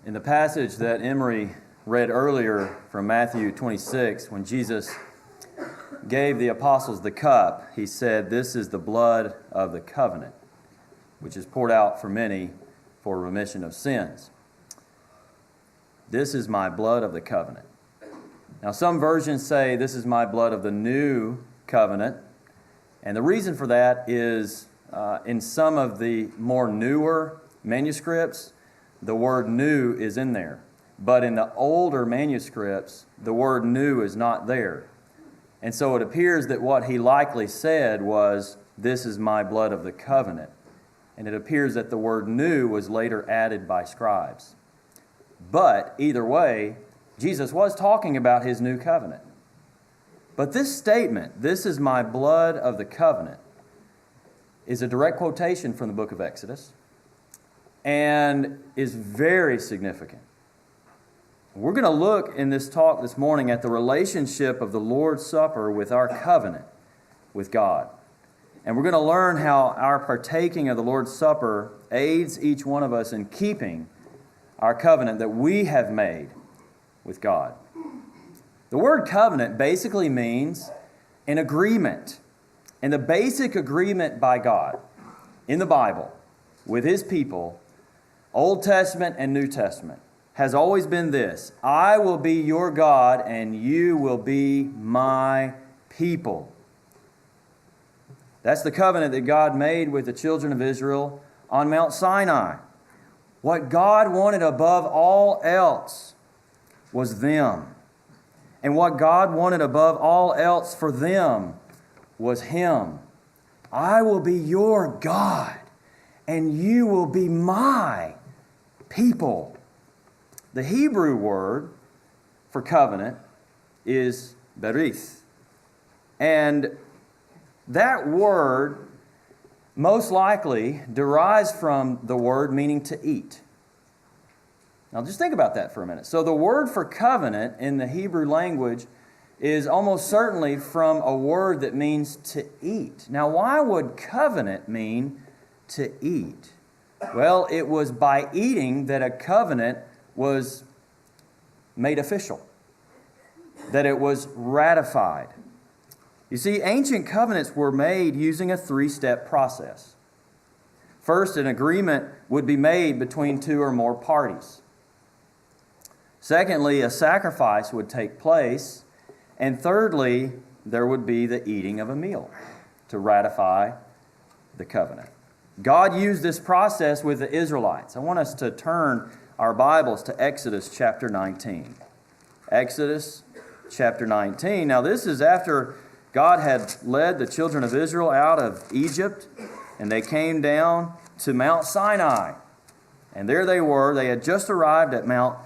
In the passage that Emery read earlier from Matthew 26, when Jesus gave the apostles the cup, he said, "This is the blood of the covenant, which is poured out for many for remission of sins." This is my blood of the covenant. Now, some versions say this is my blood of the new covenant. And the reason for that is in some of the more newer manuscripts, the word new is in there. But in the older manuscripts, the word new is not there. And so it appears that what he likely said was, "This is my blood of the covenant." And it appears that the word new was later added by scribes. But either way, Jesus was talking about his new covenant. But this statement, "This is my blood of the covenant," is a direct quotation from the book of Exodus and is very significant. We're going to look in this talk this morning at the relationship of the Lord's Supper with our covenant with God. And we're going to learn how our partaking of the Lord's Supper aids each one of us in keeping our covenant that we have made with God. The word covenant basically means an agreement. And the basic agreement by God in the Bible with His people, Old Testament and New Testament, has always been this: "I will be your God and you will be my people." That's the covenant that God made with the children of Israel on Mount Sinai. What God wanted above all else was them. And what God wanted above all else for them was Him. "I will be your God and you will be my people." The Hebrew word for covenant is berith. And that word most likely derives from the word meaning to eat. Now just think about that for a minute. So the word for covenant in the Hebrew language is almost certainly from a word that means to eat. Now why would covenant mean to eat? Well, it was by eating that a covenant was made official, that it was ratified. You see, ancient covenants were made using a three-step process. First, an agreement would be made between two or more parties. Secondly, a sacrifice would take place. And thirdly, there would be the eating of a meal to ratify the covenant. God used this process with the Israelites. I want us to turn our Bibles to Exodus chapter 19. Exodus chapter 19. Now this is after God had led the children of Israel out of Egypt, and they came down to Mount Sinai. And there they were. They had just arrived at Mount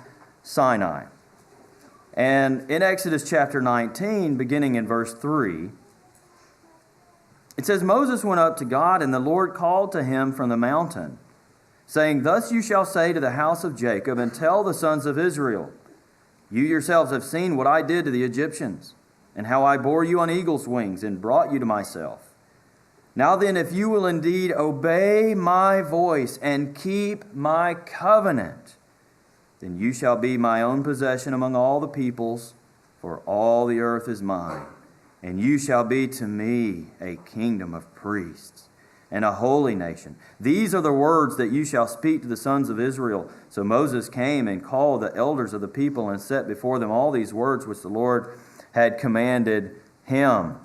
Sinai. And in Exodus chapter 19, beginning in verse 3, it says, "Moses went up to God, and the Lord called to him from the mountain, saying, 'Thus you shall say to the house of Jacob, and tell the sons of Israel, you yourselves have seen what I did to the Egyptians, and how I bore you on eagle's wings and brought you to myself. Now then, if you will indeed obey my voice and keep my covenant, then you shall be my own possession among all the peoples, for all the earth is mine. And you shall be to me a kingdom of priests and a holy nation. These are the words that you shall speak to the sons of Israel.' So Moses came and called the elders of the people and set before them all these words which the Lord had commanded him."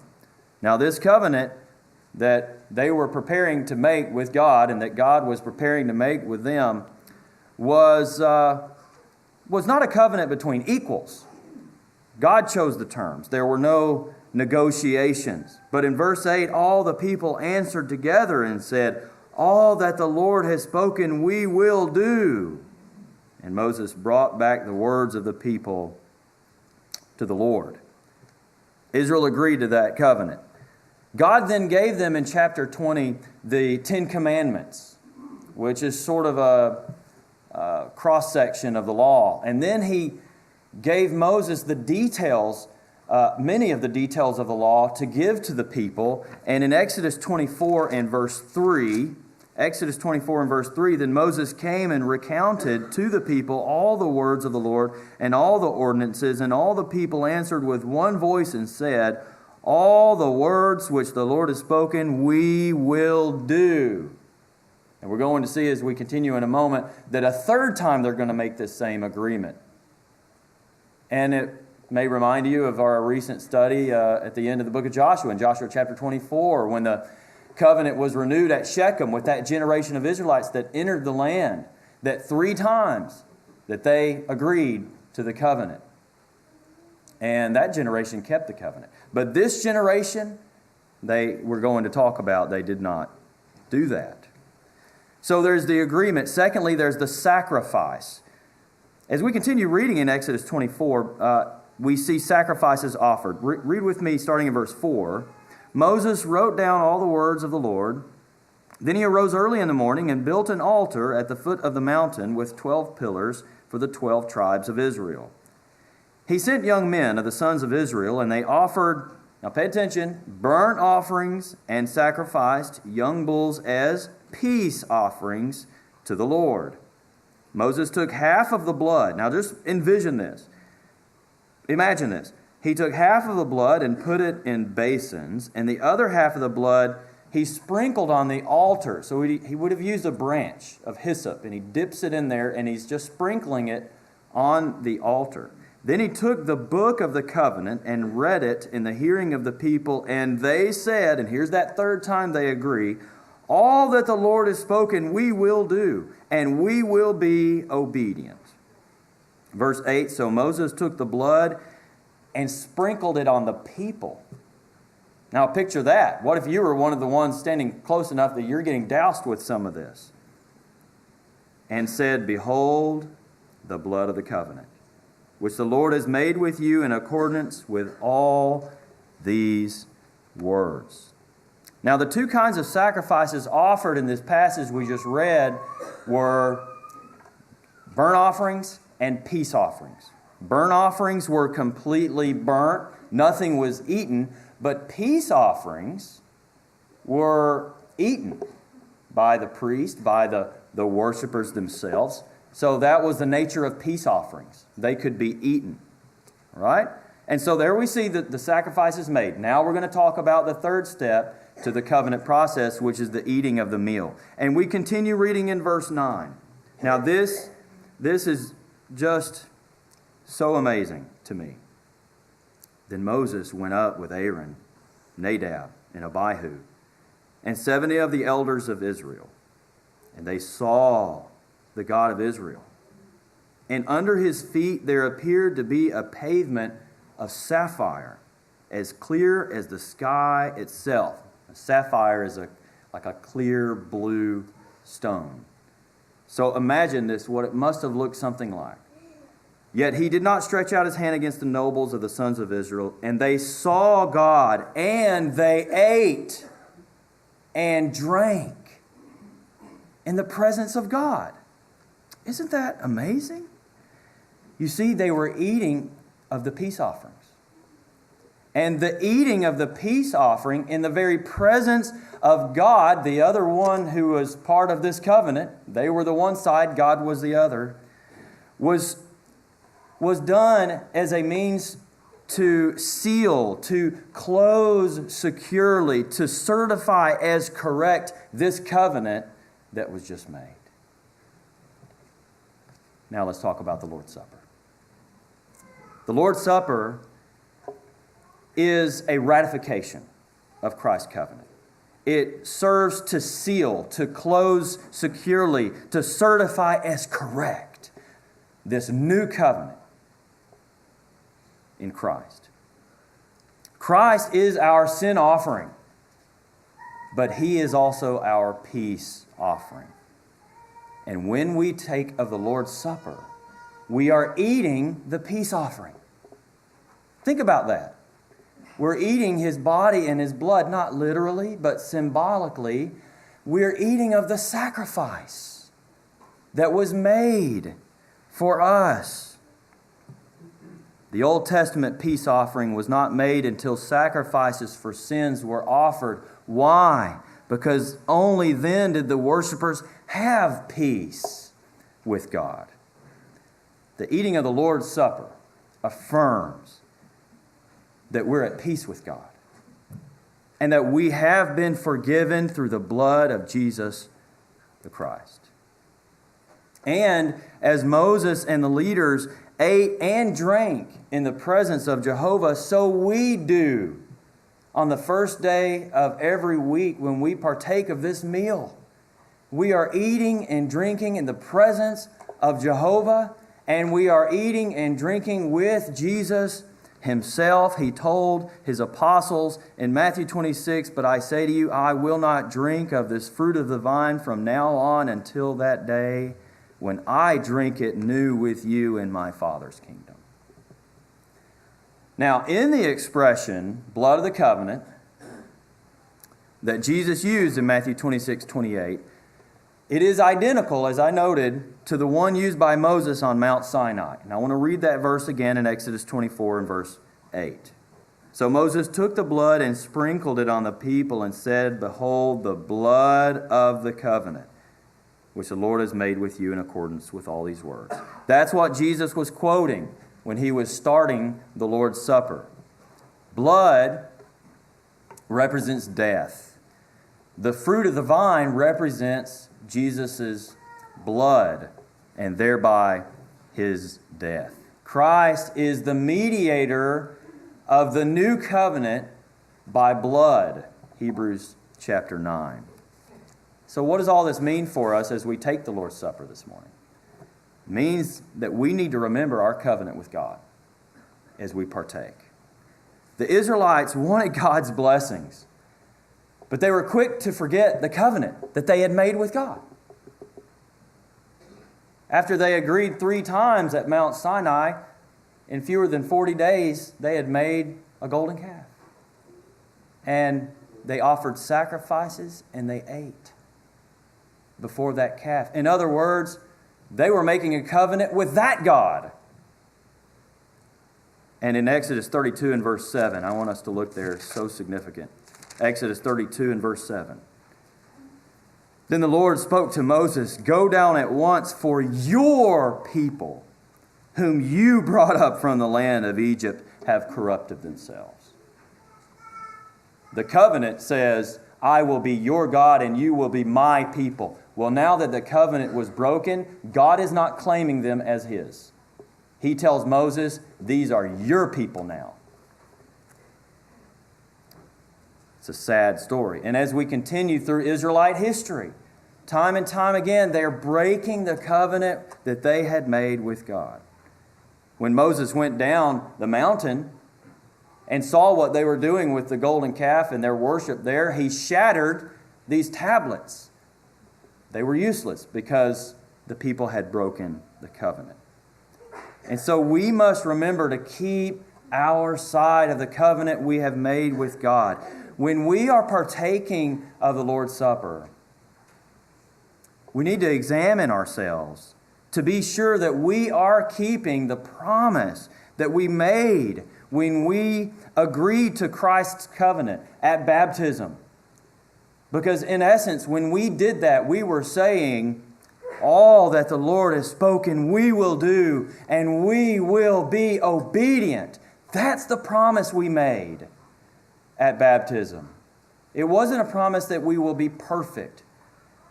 Now this covenant that they were preparing to make with God and that God was preparing to make with them was not a covenant between equals. God chose the terms. There were no negotiations. But in verse 8, all the people answered together and said, "All that the Lord has spoken we will do." And Moses brought back the words of the people to the Lord. Israel agreed to that covenant. God then gave them in chapter 20 the 10 Commandments, which is sort of a cross-section of the law. And then He gave Moses the details, many of the details of the law to give to the people. And in Exodus 24 and verse 3, Exodus 24 and verse 3, then Moses came and recounted to the people all the words of the Lord and all the ordinances, and all the people answered with one voice and said, all the words which the Lord has spoken, we will do. And we're going to see as we continue in a moment that a third time they're going to make this same agreement. And it may remind you of our recent study at the end of the book of Joshua, in Joshua chapter 24, when the covenant was renewed at Shechem with that generation of Israelites that entered the land, that 3 times that they agreed to the covenant. And that generation kept the covenant. But this generation, we're going to talk about, they did not do that. So there's the agreement. Secondly, there's the sacrifice. As we continue reading in Exodus 24, we see sacrifices offered. Read with me starting in verse 4. Moses wrote down all the words of the Lord. Then he arose early in the morning and built an altar at the foot of the mountain with 12 pillars for the 12 tribes of Israel. He sent young men of the sons of Israel, and they offered, now pay attention, burnt offerings and sacrificed young bulls as peace offerings to the Lord. Moses took half of the blood. Now just envision this. Imagine this. He took half of the blood and put it in basins, and the other half of the blood he sprinkled on the altar. So he would have used a branch of hyssop, and he dips it in there, and he's just sprinkling it on the altar. Then he took the book of the covenant and read it in the hearing of the people, and they said, and here's that third time they agree, all that the Lord has spoken we will do, and we will be obedient. Verse 8, so Moses took the blood and sprinkled it on the people. Now picture that. What if you were one of the ones standing close enough that you're getting doused with some of this? And said, behold the blood of the covenant, which the Lord has made with you in accordance with all these words. Now the 2 kinds of sacrifices offered in this passage we just read were burnt offerings and peace offerings. Burnt offerings were completely burnt. Nothing was eaten. But peace offerings were eaten by the priest, by the worshipers themselves. So that was the nature of peace offerings. They could be eaten. All right? And so there we see that the sacrifice is made. Now we're going to talk about the third step to the covenant process, which is the eating of the meal. And we continue reading in verse 9. Now this is just so amazing to me. Then Moses went up with Aaron, Nadab, and Abihu, and 70 of the elders of Israel. And they saw the God of Israel. And under his feet there appeared to be a pavement of sapphire, as clear as the sky itself. A sapphire is like a clear blue stone. So imagine this, what it must have looked something like. Yet he did not stretch out his hand against the nobles of the sons of Israel, and they saw God, and they ate and drank in the presence of God. Isn't that amazing? You see, they were eating of the peace offerings. And the eating of the peace offering in the very presence of God, the other one who was part of this covenant, they were the one side, God was the other, was done as a means to seal, to close securely, to certify as correct this covenant that was just made. Now let's talk about the Lord's Supper. The Lord's Supper is a ratification of Christ's covenant. It serves to seal, to close securely, to certify as correct this new covenant in Christ. Christ is our sin offering, but He is also our peace offering. And when we take of the Lord's Supper, we are eating the peace offering. Think about that. We're eating His body and His blood, not literally, but symbolically. We're eating of the sacrifice that was made for us. The Old Testament peace offering was not made until sacrifices for sins were offered. Why? because only then did the worshipers have peace with God. The eating of the Lord's Supper affirms that we're at peace with God and that we have been forgiven through the blood of Jesus the Christ. And as Moses and the leaders ate and drank in the presence of Jehovah, so we do on the first day of every week when we partake of this meal. We are eating and drinking in the presence of Jehovah, and we are eating and drinking with Jesus Himself. He told His apostles in Matthew 26, "But I say to you, I will not drink of this fruit of the vine from now on until that day when I drink it new with you in my Father's kingdom." Now, in the expression, blood of the covenant, that Jesus used in Matthew 26:28, it is identical, as I noted, to the one used by Moses on Mount Sinai. And I want to read that verse again in Exodus 24 and verse 8. "So Moses took the blood and sprinkled it on the people and said, 'Behold, the blood of the covenant, which the Lord has made with you in accordance with all these words.'" That's what Jesus was quoting when He was starting the Lord's Supper. Blood represents death. The fruit of the vine represents Jesus' blood and thereby His death. Christ is the mediator of the new covenant by blood, Hebrews chapter 9. So what does all this mean for us as we take the Lord's Supper this morning? It means that we need to remember our covenant with God as we partake. The Israelites wanted God's blessings, but they were quick to forget the covenant that they had made with God. After they agreed 3 times at Mount Sinai, in fewer than 40 days, they had made a golden calf. And they offered sacrifices and they ate before that calf. In other words, they were making a covenant with that God. And in Exodus 32 and verse 7, I want us to look there, it's so significant. Exodus 32 and verse 7. "Then the Lord spoke to Moses, 'Go down at once, for your people, whom you brought up from the land of Egypt, have corrupted themselves.'" The covenant says, "I will be your God and you will be my people." Well, now that the covenant was broken, God is not claiming them as His. He tells Moses, "These are your people now." It's a sad story. And as we continue through Israelite history, time and time again, they're breaking the covenant that they had made with God. When Moses went down the mountain and saw what they were doing with the golden calf and their worship there, he shattered these tablets. They were useless because the people had broken the covenant. And so we must remember to keep our side of the covenant we have made with God. When we are partaking of the Lord's Supper, we need to examine ourselves to be sure that we are keeping the promise that we made when we agreed to Christ's covenant at baptism. Because in essence, when we did that, we were saying, all that the Lord has spoken, we will do, and we will be obedient. That's the promise we made at baptism. It wasn't a promise that we will be perfect,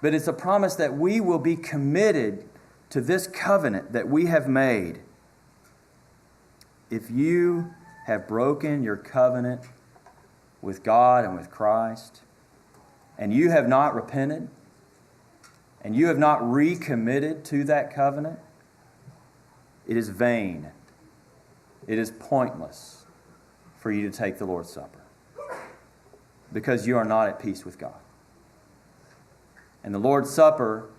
but it's a promise that we will be committed to this covenant that we have made. If you have broken your covenant with God and with Christ, and you have not repented, and you have not recommitted to that covenant, it is vain. It is pointless for you to take the Lord's Supper because you are not at peace with God. And the Lord's Supper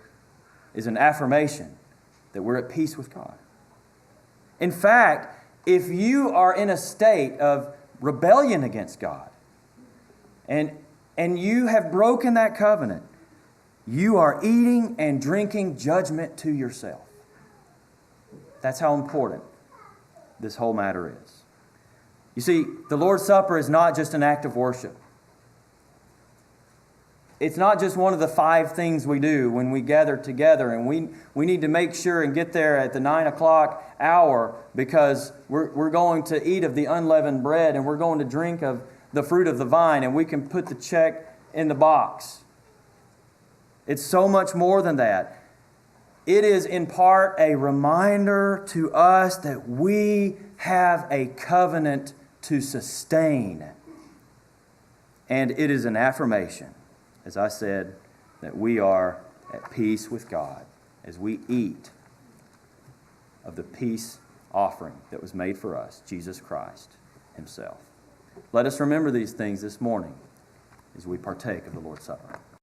is an affirmation that we're at peace with God. In fact, if you are in a state of rebellion against God and you have broken that covenant, you are eating and drinking judgment to yourself. That's how important this whole matter is. You see, the Lord's Supper is not just an act of worship. it's not just one of the 5 things we do when we gather together, and we need to make sure and get there at the 9 o'clock hour because we're going to eat of the unleavened bread and we're going to drink of the fruit of the vine, and we can put the check in the box. It's so much more than that. It is in part a reminder to us that we have a covenant to sustain. And it is an affirmation, as I said, that we are at peace with God as we eat of the peace offering that was made for us, Jesus Christ Himself. Let us remember these things this morning as we partake of the Lord's Supper.